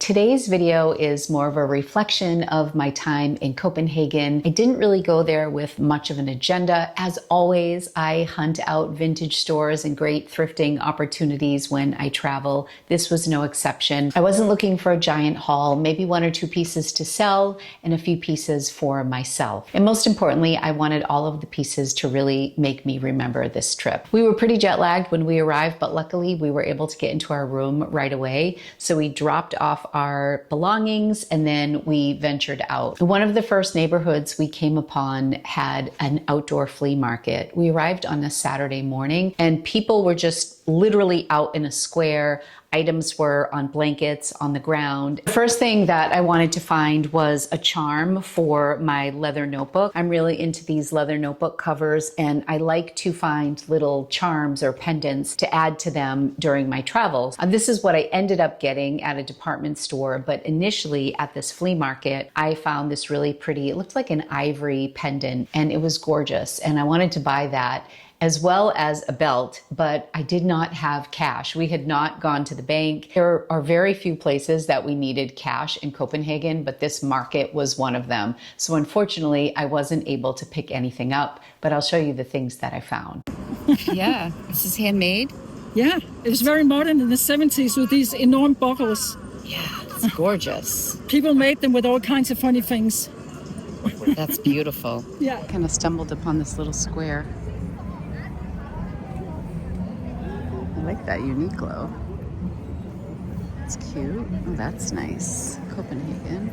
Today's video is more of a reflection of my time in Copenhagen. I didn't really go there with much of an agenda. As always, I hunt out vintage stores and great thrifting opportunities when I travel. This was no exception. I wasn't looking for a giant haul, maybe one or two pieces to sell and a few pieces for myself. And most importantly, I wanted all of the pieces to really make me remember this trip. We were pretty jet lagged when we arrived, but luckily we were able to get into our room right away. So we dropped off our belongings and then we ventured out. One of the first neighborhoods we came upon had an outdoor flea market. We arrived on a Saturday morning and people were just literally out in a square. Items were on blankets on the ground. The first thing that I wanted to find was a charm for my leather notebook. I'm really into these leather notebook covers and I like to find little charms or pendants to add to them during my travels. This is what I ended up getting at a department store, but initially at this flea market, I found this really pretty, it looked like an ivory pendant and it was gorgeous and I wanted to buy that, as well as a belt, but I did not have cash. We had not gone to the bank. There are very few places that we needed cash in Copenhagen, but this market was one of them. So unfortunately, I wasn't able to pick anything up, but I'll show you the things that I found. Yeah, this is handmade. Yeah, it was very modern in the 70s with these enormous buckles. Yeah, it's gorgeous. People made them with all kinds of funny things. That's beautiful. Yeah. I kind of stumbled upon this little square. I like that Uniqlo. It's cute. Oh, that's nice. Copenhagen.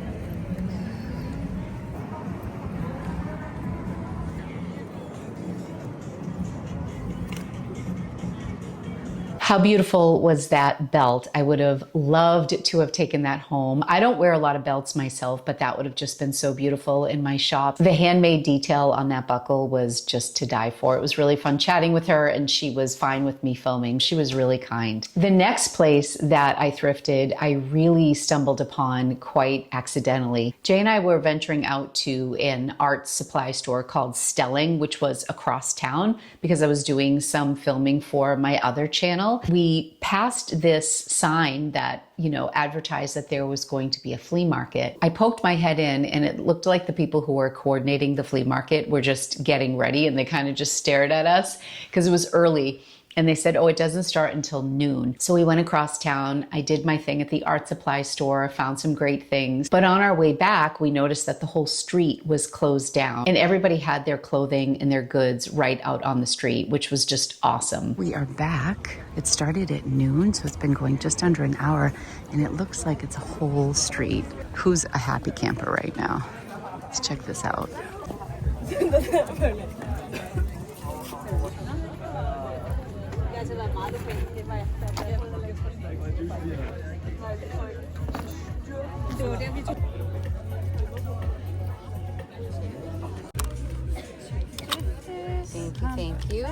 How beautiful was that belt? I would have loved to have taken that home. I don't wear a lot of belts myself, but that would have just been so beautiful in my shop. The handmade detail on that buckle was just to die for. It was really fun chatting with her and she was fine with me filming. She was really kind. The next place that I thrifted, I really stumbled upon quite accidentally. Jay and I were venturing out to an art supply store called Stelling, which was across town because I was doing some filming for my other channel. We passed this sign that, advertised that there was going to be a flea market. I poked my head in and it looked like the people who were coordinating the flea market were just getting ready and they kind of just stared at us because it was early. And they said, oh, it doesn't start until noon. So we went across town. I did my thing at the art supply store, found some great things. But on our way back, we noticed that the whole street was closed down and everybody had their clothing and their goods right out on the street, which was just awesome. We are back. It started at noon, so it's been going just under an hour and it looks like it's a whole street. Who's a happy camper right now? Let's check this out. Thank you.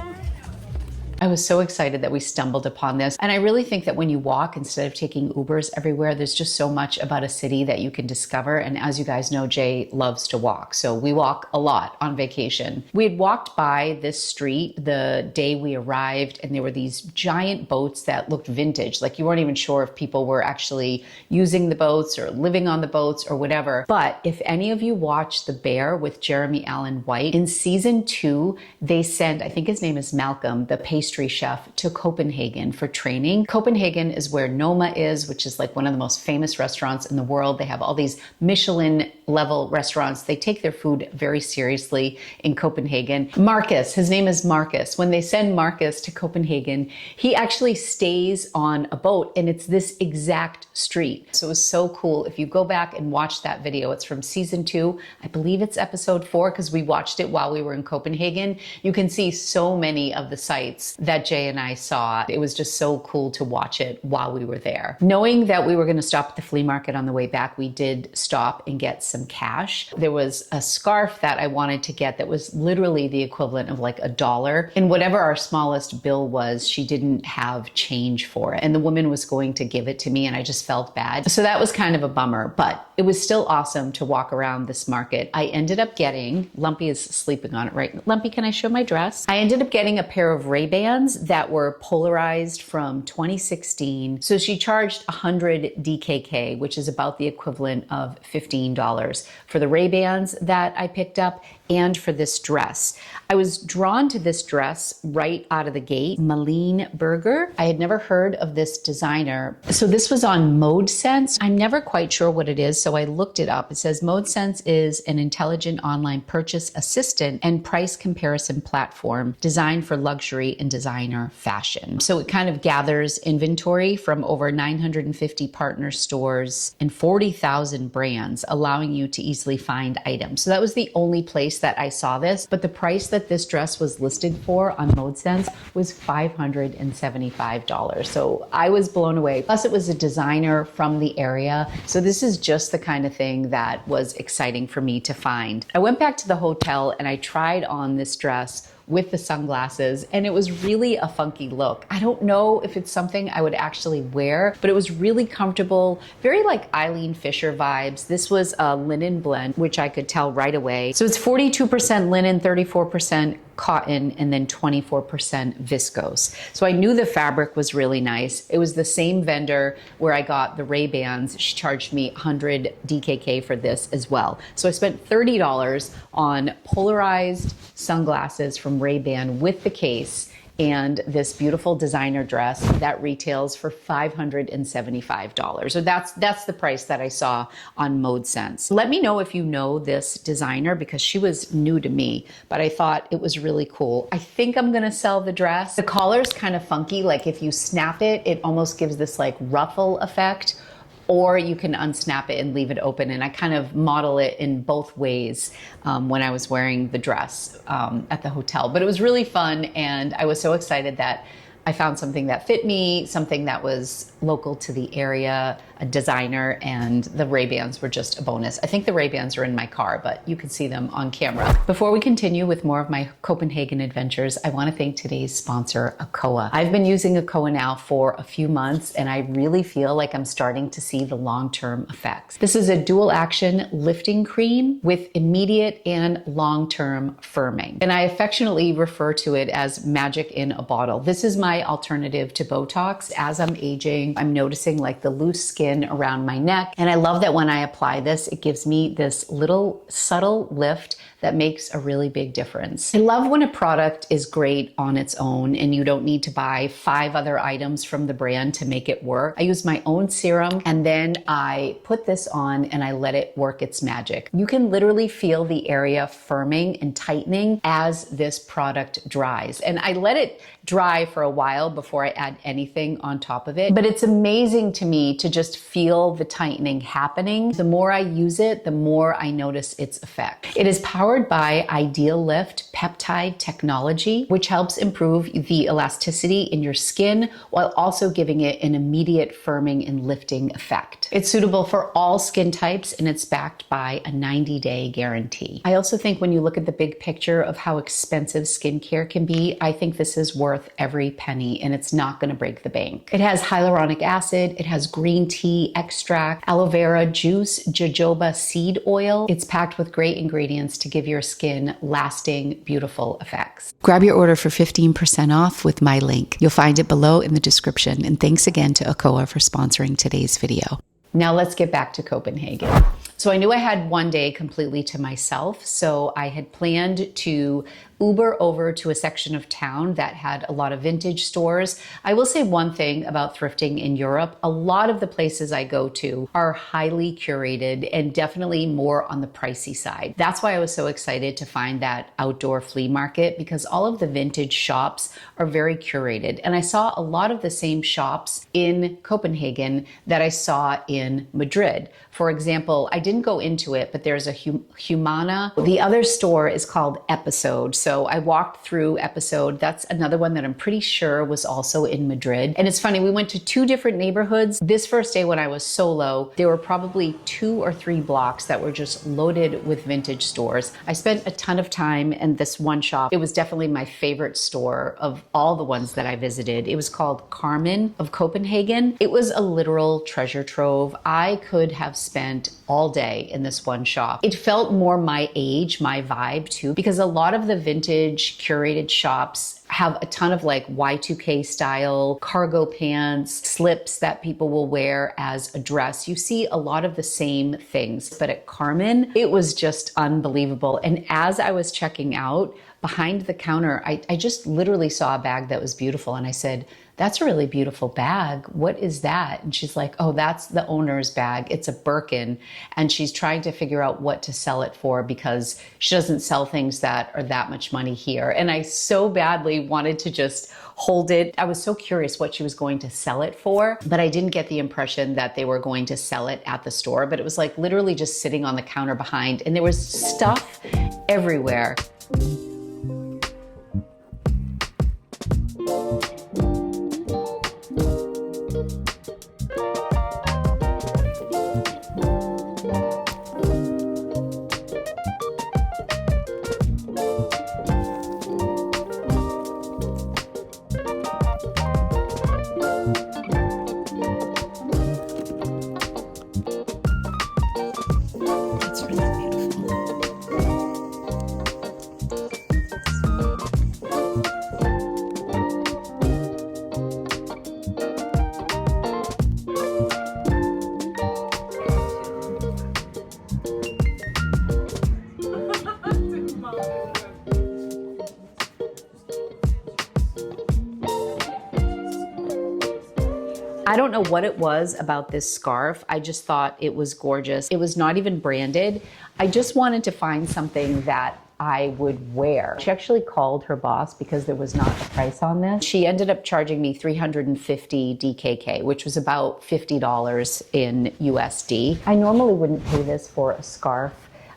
I was so excited that we stumbled upon this. And I really think that when you walk, instead of taking Ubers everywhere, there's just so much about a city that you can discover. And as you guys know, Jay loves to walk. So we walk a lot on vacation. We had walked by this street the day we arrived, and there were these giant boats that looked vintage. Like you weren't even sure if people were actually using the boats or living on the boats or whatever. But if any of you watch The Bear with Jeremy Allen White, in season 2, they send, I think his name is Malcolm, the pastry chef, to Copenhagen for training. Copenhagen is where Noma is, which is like one of the most famous restaurants in the world. They have all these Michelin level restaurants. They take their food very seriously in Copenhagen. Marcus, his name is Marcus. When they send Marcus to Copenhagen, he actually stays on a boat and it's this exact street. So it was so cool. If you go back and watch that video, it's from season 2. I believe it's episode 4 because we watched it while we were in Copenhagen. You can see so many of the sites that Jay and I saw. It was just so cool to watch it while we were there. Knowing that we were going to stop at the flea market on the way back, we did stop and get some cash. There was a scarf that I wanted to get that was literally the equivalent of like $1. And whatever our smallest bill was, she didn't have change for it. And the woman was going to give it to me and I just felt bad. So that was kind of a bummer, but it was still awesome to walk around this market. I ended up getting, Lumpy is sleeping on it, right? Lumpy, can I show my dress? I ended up getting a pair of Ray-Bans that were polarized from 2016. So she charged 100 DKK, which is about the equivalent of $15 for the Ray-Bans that I picked up and for this dress. I was drawn to this dress right out of the gate, Malene Berger. I had never heard of this designer. So this was on ModeSense. I'm never quite sure what it is, so I looked it up. It says ModeSense is an intelligent online purchase assistant and price comparison platform designed for luxury and designer fashion. So it kind of gathers inventory from over 950 partner stores and 40,000 brands, allowing you to easily find items. So that was the only place that I saw this, but the price that this dress was listed for on ModeSense was $575. So I was blown away. Plus it was a designer from the area. So this is just the kind of thing that was exciting for me to find. I went back to the hotel and I tried on this dress with the sunglasses, and it was really a funky look. I don't know if it's something I would actually wear, but it was really comfortable, very like Eileen Fisher vibes. This was a linen blend, which I could tell right away. So it's 42% linen, 34% cotton, and then 24% viscose. So I knew the fabric was really nice. It was the same vendor where I got the Ray-Bans. She charged me 100 DKK for this as well. So I spent $30 on polarized sunglasses from Ray-Ban with the case and this beautiful designer dress that retails for $575. So that's the price that I saw on ModeSense. Let me know if you know this designer because she was new to me, but I thought it was really cool. I think I'm gonna sell the dress. The collar's kind of funky, like if you snap it, it almost gives this like ruffle effect, or you can unsnap it and leave it open. And I kind of model it in both ways when I was wearing the dress at the hotel. But it was really fun, and I was so excited that I found something that fit me, something that was local to the area, a designer, and the Ray-Bans were just a bonus. I think the Ray-Bans are in my car, but you can see them on camera. Before we continue with more of my Copenhagen adventures, I want to thank today's sponsor, Okoa. I've been using Okoa now for a few months, and I really feel like I'm starting to see the long-term effects. This is a dual action lifting cream with immediate and long-term firming. And I affectionately refer to it as magic in a bottle. This is my alternative to Botox. As I'm aging, I'm noticing like the loose skin around my neck. And I love that when I apply this, it gives me this little subtle lift that makes a really big difference. I love when a product is great on its own and you don't need to buy 5 other items from the brand to make it work. I use my own serum and then I put this on and I let it work its magic. You can literally feel the area firming and tightening as this product dries. And I let it dry for a while before I add anything on top of it. But it's amazing to me to just feel the tightening happening. The more I use it, the more I notice its effect. It is powered by Ideal Lift peptide technology, which helps improve the elasticity in your skin while also giving it an immediate firming and lifting effect. It's suitable for all skin types and it's backed by a 90-day guarantee. I also think when you look at the big picture of how expensive skincare can be, I think this is worth every penny and it's not going to break the bank. It has hyaluronic acid, it has green tea extract, aloe vera juice, jojoba seed oil. It's packed with great ingredients to give your skin lasting, beautiful effects. Grab your order for 15% off with my link. You'll find it below in the description. And thanks again to Okoa for sponsoring today's video. Now let's get back to Copenhagen. So I knew I had one day completely to myself. So I had planned to Uber over to a section of town that had a lot of vintage stores. I will say one thing about thrifting in Europe. A lot of the places I go to are highly curated and definitely more on the pricey side. That's why I was so excited to find that outdoor flea market because all of the vintage shops are very curated. And I saw a lot of the same shops in Copenhagen that I saw in Madrid. For example, I didn't didn't go into it, but there's a Humana. The other store is called Episode. So I walked through Episode. That's another one that I'm pretty sure was also in Madrid. And it's funny, we went to 2 different neighborhoods. This first day when I was solo, there were probably 2 or 3 blocks that were just loaded with vintage stores. I spent a ton of time in this one shop. It was definitely my favorite store of all the ones that I visited. It was called Carmen of Copenhagen. It was a literal treasure trove. I could have spent all day in this one shop. It felt more my age, my vibe too, because a lot of the vintage curated shops have a ton of like Y2K style cargo pants, slips that people will wear as a dress. You see a lot of the same things, but at Carmen, it was just unbelievable. And as I was checking out, behind the counter, I just literally saw a bag that was beautiful. And I said, that's a really beautiful bag. What is that? And she's like, oh, that's the owner's bag. It's a Birkin. And she's trying to figure out what to sell it for because she doesn't sell things that are that much money here. And I so badly wanted to just hold it. I was so curious what she was going to sell it for, but I didn't get the impression that they were going to sell it at the store. But it was like literally just sitting on the counter behind, and there was stuff everywhere. I don't know what it was about this scarf. I just thought it was gorgeous. It was not even branded. I just wanted to find something that I would wear. She actually called her boss because there was not a price on this. She ended up charging me 350 DKK, which was about $50 in USD. I normally wouldn't pay this for a scarf,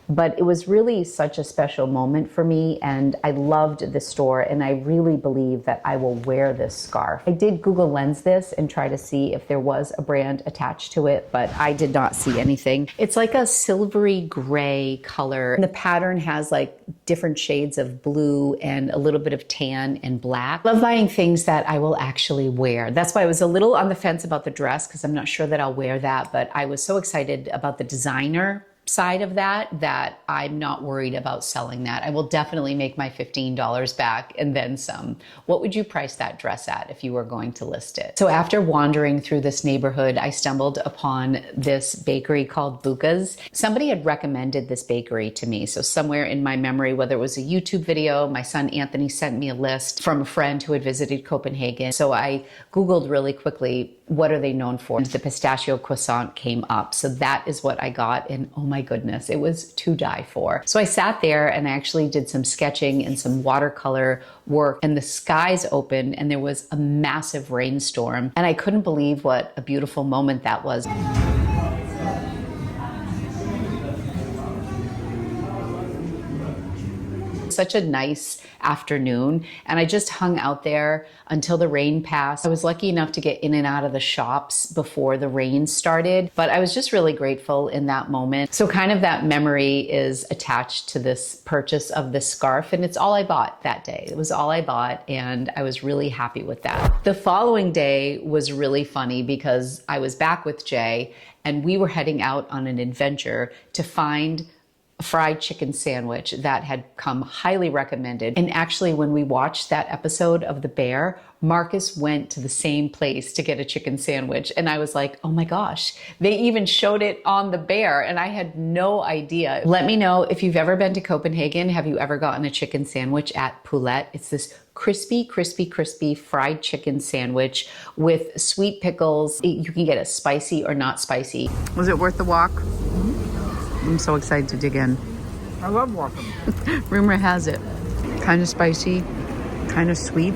but it was really such a special moment for me, and I loved the store, and I really believe that I will wear this scarf. I did Google Lens this and try to see if there was a brand attached to it, but I did not see anything. It's like a silvery gray color. The pattern has like different shades of blue and a little bit of tan and black. I love buying things that I will actually wear. That's why I was a little on the fence about the dress, because I'm not sure that I'll wear that, but I was so excited about the designer side of that I'm not worried about selling that. I will definitely make my $15 back and then some. What would you price that dress at if you were going to list it? So after wandering through this neighborhood, I stumbled upon this bakery called Buka's. Somebody had recommended this bakery to me. So somewhere in my memory, whether it was a YouTube video, my son Anthony sent me a list from a friend who had visited Copenhagen. So I Googled really quickly, what are they known for? The pistachio croissant came up. So that is what I got. And oh my goodness, it was to die for. So I sat there and I actually did some sketching and some watercolor work, and the skies opened and there was a massive rainstorm. And I couldn't believe what a beautiful moment that was. Such a nice afternoon, and I just hung out there until the rain passed. I was lucky enough to get in and out of the shops before the rain started, but I was just really grateful in that moment. So kind of that memory is attached to this purchase of this scarf, and it's all I bought that day. It was all I bought, and I was really happy with that. The following day was really funny because I was back with Jay, and we were heading out on an adventure to find a fried chicken sandwich that had come highly recommended. And actually, when we watched that episode of The Bear, Marcus went to the same place to get a chicken sandwich. And I was like, oh my gosh, they even showed it on The Bear, and I had no idea. Let me know if you've ever been to Copenhagen. Have you ever gotten a chicken sandwich at Poulet? It's this crispy, crispy, crispy fried chicken sandwich with sweet pickles. You can get it spicy or not spicy. Was it worth the walk? I'm so excited to dig in. I love walking. Rumor has it, kind of spicy, kind of sweet,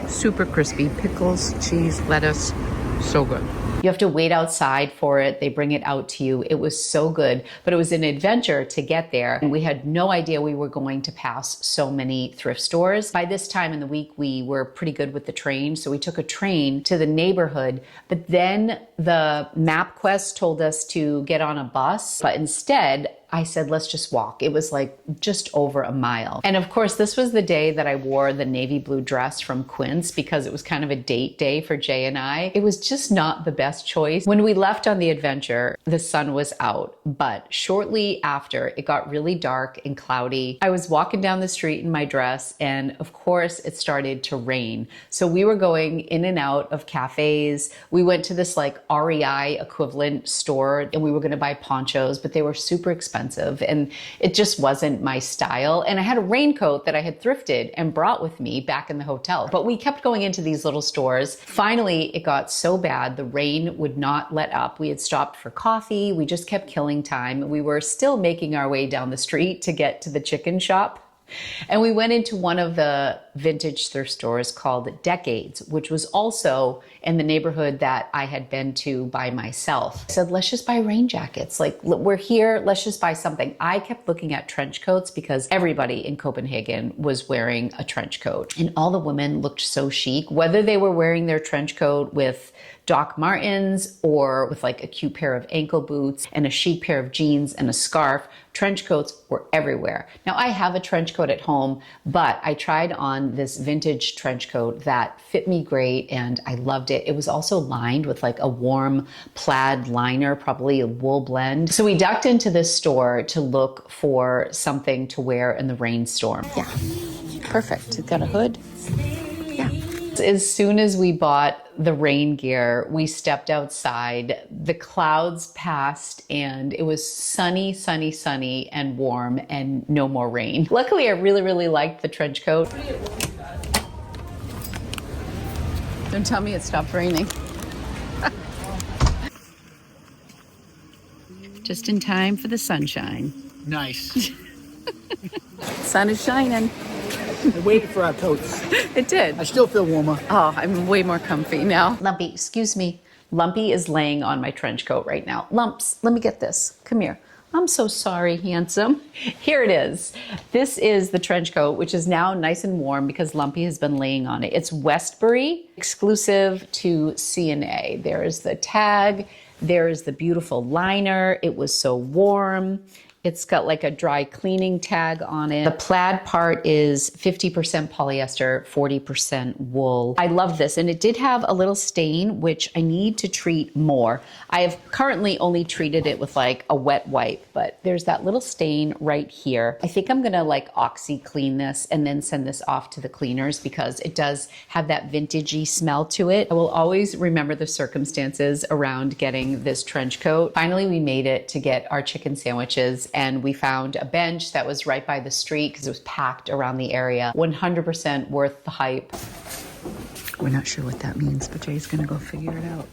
super crispy, pickles, cheese, lettuce, so good. You have to wait outside for it. They bring it out to you. It was so good, but it was an adventure to get there. And we had no idea we were going to pass so many thrift stores. By this time in the week, we were pretty good with the train. So we took a train to the neighborhood, but then the MapQuest told us to get on a bus, but instead I said, let's just walk. It was like just over a mile. And of course, this was the day that I wore the navy blue dress from Quince because it was kind of a date day for Jay and I. It was just not the best choice. When we left on the adventure, the sun was out, but shortly after it got really dark and cloudy. I was walking down the street in my dress and of course it started to rain. So we were going in and out of cafes. We went to this like REI equivalent store and we were gonna buy ponchos, but they were super expensive and it just wasn't my style. And I had a raincoat that I had thrifted and brought with me back in the hotel. But we kept going into these little stores. Finally, it got so bad, the rain would not let up. We had stopped for coffee. We just kept killing time. We were still making our way down the street to get to the chicken shop. And we went into one of the vintage thrift stores called Decades, which was also in the neighborhood that I had been to by myself. I said, let's just buy rain jackets. Like, we're here, let's just buy something. I kept looking at trench coats because everybody in Copenhagen was wearing a trench coat. And all the women looked so chic, whether they were wearing their trench coat with Doc Martens or with like a cute pair of ankle boots and a chic pair of jeans and a scarf. Trench coats were everywhere. Now I have a trench coat at home, but I tried on this vintage trench coat that fit me great and I loved it. It was also lined with like a warm plaid liner, probably a wool blend. So we ducked into this store to look for something to wear in the rainstorm. Yeah, perfect. It's got a hood. Yeah. As soon as we bought the rain gear, we stepped outside, the clouds passed and it was sunny, sunny, sunny and warm and no more rain. Luckily, I really, really liked the trench coat. Don't tell me it stopped raining. Just in time for the sunshine. Nice. Sun is shining. I waited for our coats. It did. I still feel warmer. Oh, I'm way more comfy now. Lumpy, excuse me. Lumpy is laying on my trench coat right now. Lumps, let me get this. Come here. I'm so sorry, handsome. Here it is. This is the trench coat, which is now nice and warm because Lumpy has been laying on it. It's Westbury, exclusive to C&A. There's the tag. There's the beautiful liner. It was so warm. It's got like a dry cleaning tag on it. The plaid part is 50% polyester, 40% wool. I love this, and it did have a little stain, which I need to treat more. I have currently only treated it with like a wet wipe, but there's that little stain right here. I think I'm gonna like oxy clean this and then send this off to the cleaners because it does have that vintagey smell to it. I will always remember the circumstances around getting this trench coat. Finally, we made it to get our chicken sandwiches and we found a bench that was right by the street because it was packed around the area. 100% worth the hype. We're not sure what that means, but Jay's gonna go figure it out.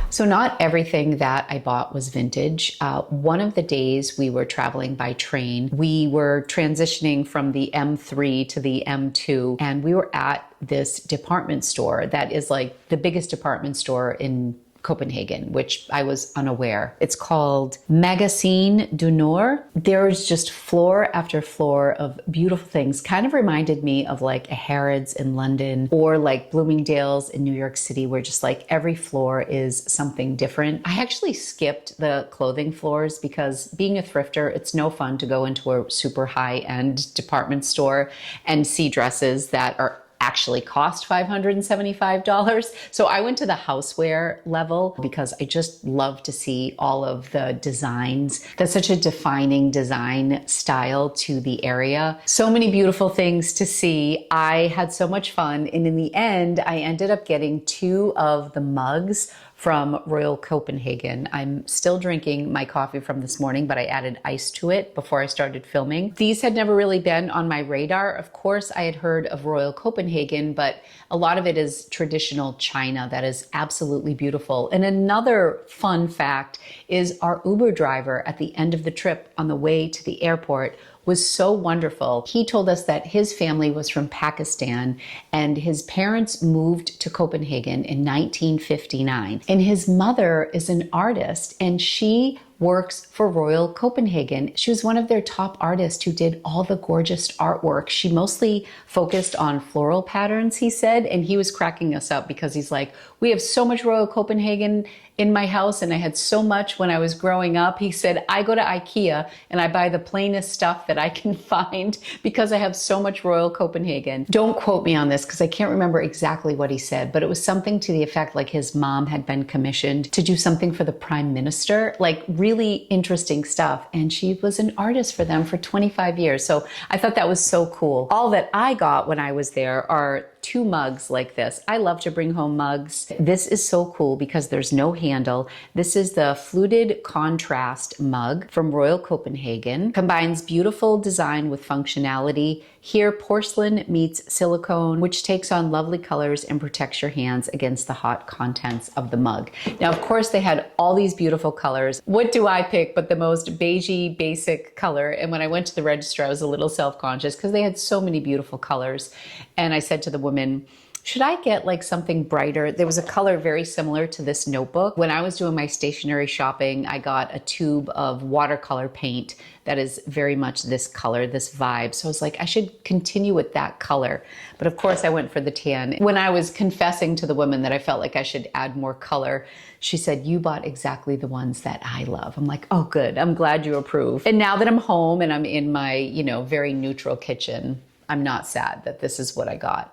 So not everything that I bought was vintage. One of the days we were traveling by train, we were transitioning from the M3 to the M2, and we were at this department store that is like the biggest department store in Copenhagen, which I was unaware. It's called Magazine du Nord. There's just floor after floor of beautiful things. Kind of reminded me of like a Harrods in London or like Bloomingdale's in New York City, where just like every floor is something different. I actually skipped the clothing floors because being a thrifter, it's no fun to go into a super high-end department store and see dresses that are actually cost $575. So I went to the houseware level because I just love to see all of the designs. That's such a defining design style to the area. So many beautiful things to see. I had so much fun. And in the end, I ended up getting 2 of the mugs from Royal Copenhagen. I'm still drinking my coffee from this morning, but I added ice to it before I started filming. These had never really been on my radar. Of course, I had heard of Royal Copenhagen, but a lot of it is traditional china that is absolutely beautiful. And another fun fact is our Uber driver at the end of the trip on the way to the airport was so wonderful. He told us that his family was from Pakistan and his parents moved to Copenhagen in 1959. And his mother is an artist and she works for Royal Copenhagen. She was one of their top artists who did all the gorgeous artwork. She mostly focused on floral patterns, he said, and he was cracking us up because he's like, we have so much Royal Copenhagen in my house and I had so much when I was growing up. He said, I go to IKEA and I buy the plainest stuff that I can find because I have so much Royal Copenhagen. Don't quote me on this because I can't remember exactly what he said, but it was something to the effect like his mom had been commissioned to do something for the Prime Minister, like really interesting stuff. And she was an artist for them for 25 years. So I thought that was so cool. All that I got when I was there are 2 mugs like this. I love to bring home mugs. This is so cool because there's no handle. This is the fluted contrast mug from Royal Copenhagen. Combines beautiful design with functionality. Here, porcelain meets silicone, which takes on lovely colors and protects your hands against the hot contents of the mug. Now, of course, they had all these beautiful colors. What do I pick but the most beigey, basic color? And when I went to the register, I was a little self-conscious because they had so many beautiful colors. And I said to the woman, should I get like something brighter? There was a color very similar to this notebook. When I was doing my stationery shopping, I got a tube of watercolor paint that is very much this color, this vibe. So I was like, I should continue with that color. But of course I went for the tan. When I was confessing to the woman that I felt like I should add more color, she said, you bought exactly the ones that I love. I'm like, oh good, I'm glad you approve. And now that I'm home and I'm in my, very neutral kitchen, I'm not sad that this is what I got.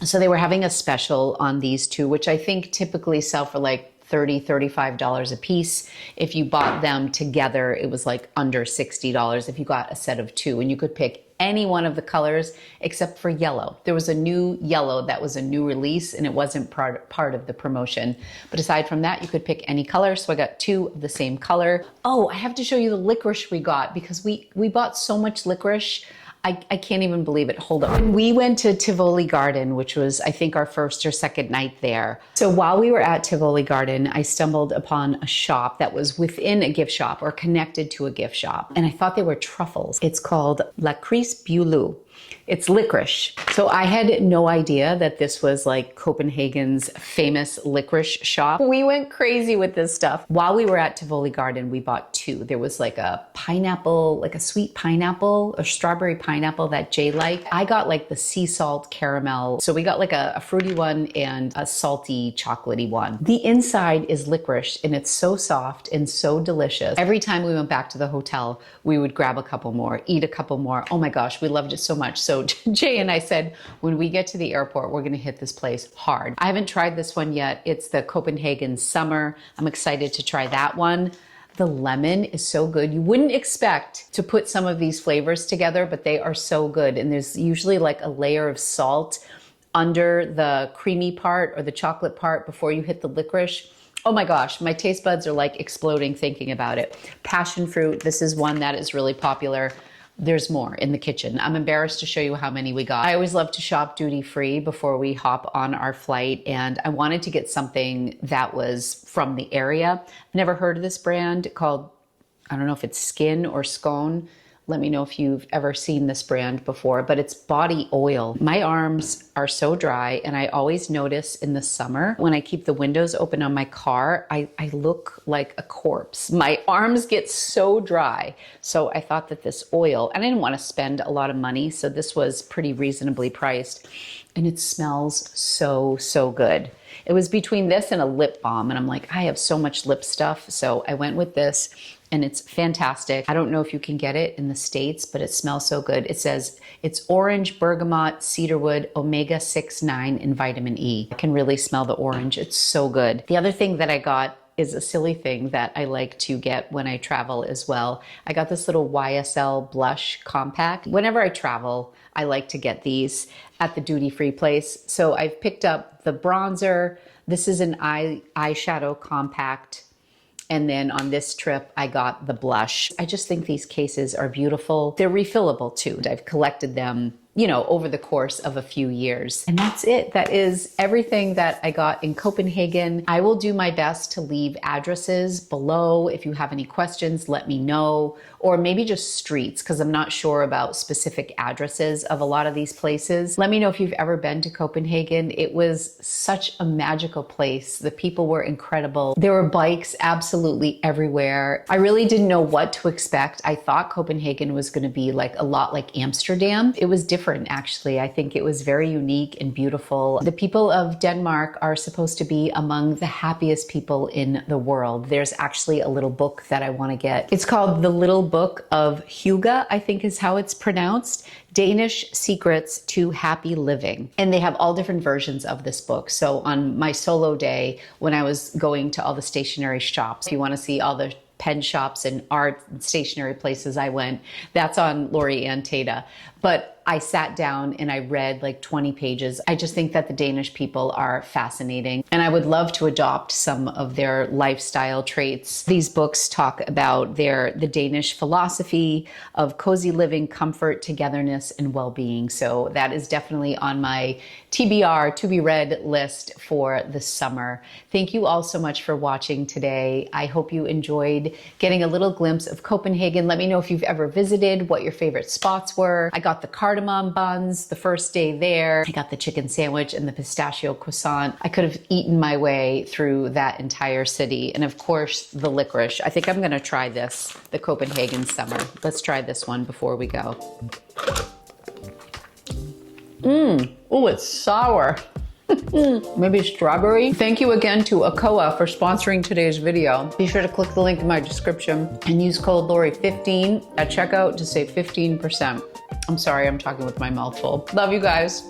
So they were having a special on these 2, which I think typically sell for like $30, $35 a piece. If you bought them together, it was like under $60 if you got a set of 2, and you could pick any one of the colors except for yellow. There was a new yellow that was a new release and it wasn't part of the promotion. But aside from that, you could pick any color. So I got 2 of the same color. Oh, I have to show you the licorice we got because we bought so much licorice. I can't even believe it. Hold on. We went to Tivoli Garden, which was, I think, our first or second night there. So while we were at Tivoli Garden, I stumbled upon a shop that was within a gift shop or connected to a gift shop. And I thought they were truffles. It's called Lakrice Bulu. It's licorice. So I had no idea that this was like Copenhagen's famous licorice shop. We went crazy with this stuff. While we were at Tivoli Garden, we bought 2. There was like a pineapple, like a sweet pineapple, or strawberry pineapple that Jay liked. I got like the sea salt caramel. So we got like a fruity one and a salty chocolatey one. The inside is licorice and it's so soft and so delicious. Every time we went back to the hotel, we would grab a couple more, eat a couple more. Oh my gosh, we loved it so much. So Jay and I said, when we get to the airport, we're gonna hit this place hard. I haven't tried this one yet. It's the Copenhagen Summer. I'm excited to try that one. The lemon is so good. You wouldn't expect to put some of these flavors together, but they are so good. And there's usually like a layer of salt under the creamy part or the chocolate part before you hit the licorice. Oh my gosh, my taste buds are like exploding thinking about it. Passion fruit, this is one that is really popular. There's more in the kitchen. I'm embarrassed to show you how many we got. I always love to shop duty free before we hop on our flight, and I wanted to get something that was from the area. I've never heard of this brand called, I don't know if it's Skin or Scone. Let me know if you've ever seen this brand before, but it's body oil. My arms are so dry, and I always notice in the summer when I keep the windows open on my car, I look like a corpse. My arms get so dry. So I thought that this oil, and I didn't want to spend a lot of money, so this was pretty reasonably priced, and it smells so, so good. It was between this and a lip balm, and I'm like, I have so much lip stuff, so I went with this. And it's fantastic. I don't know if you can get it in the States, but it smells so good. It says it's orange, bergamot, cedarwood, omega-6, 9, and vitamin E. I can really smell the orange. It's so good. The other thing that I got is a silly thing that I like to get when I travel as well. I got this little YSL blush compact. Whenever I travel, I like to get these at the duty-free place. So I've picked up the bronzer. This is an eyeshadow compact. And then on this trip, I got the blush. I just think these cases are beautiful. They're refillable too. I've collected them, you know, over the course of a few years. And that's it. That is everything that I got in Copenhagen. I will do my best to leave addresses below. If you have any questions, let me know. Or maybe just streets, because I'm not sure about specific addresses of a lot of these places. Let me know if you've ever been to Copenhagen. It was such a magical place. The people were incredible. There were bikes absolutely everywhere. I really didn't know what to expect. I thought Copenhagen was going to be like a lot like Amsterdam. It was different, actually. I think it was very unique and beautiful. The people of Denmark are supposed to be among the happiest people in the world. There's actually a little book that I want to get. It's called The Little Book of Huga, I think is how it's pronounced. Danish Secrets to Happy Living. And they have all different versions of this book. So on my solo day, when I was going to all the stationery shops, if you want to see all the pen shops and art and stationery places I went, that's on Lori and Tata. But I sat down and I read like 20 pages. I just think that the Danish people are fascinating. And I would love to adopt some of their lifestyle traits. These books talk about the Danish philosophy of cozy living, comfort, togetherness, and well-being. So that is definitely on my TBR, to be read list for the summer. Thank you all so much for watching today. I hope you enjoyed getting a little glimpse of Copenhagen. Let me know if you've ever visited, what your favorite spots were. I got the cardamom buns the first day there. I got the chicken sandwich and the pistachio croissant. I could have eaten my way through that entire city. And of course, the licorice. I think I'm gonna try this, the Copenhagen summer. Let's try this one before we go. Oh, it's sour. Maybe strawberry. Thank you again to Okoa for sponsoring today's video. Be sure to click the link in my description and use code LORI15 at checkout to save 15%. I'm sorry, I'm talking with my mouth full. Love you guys.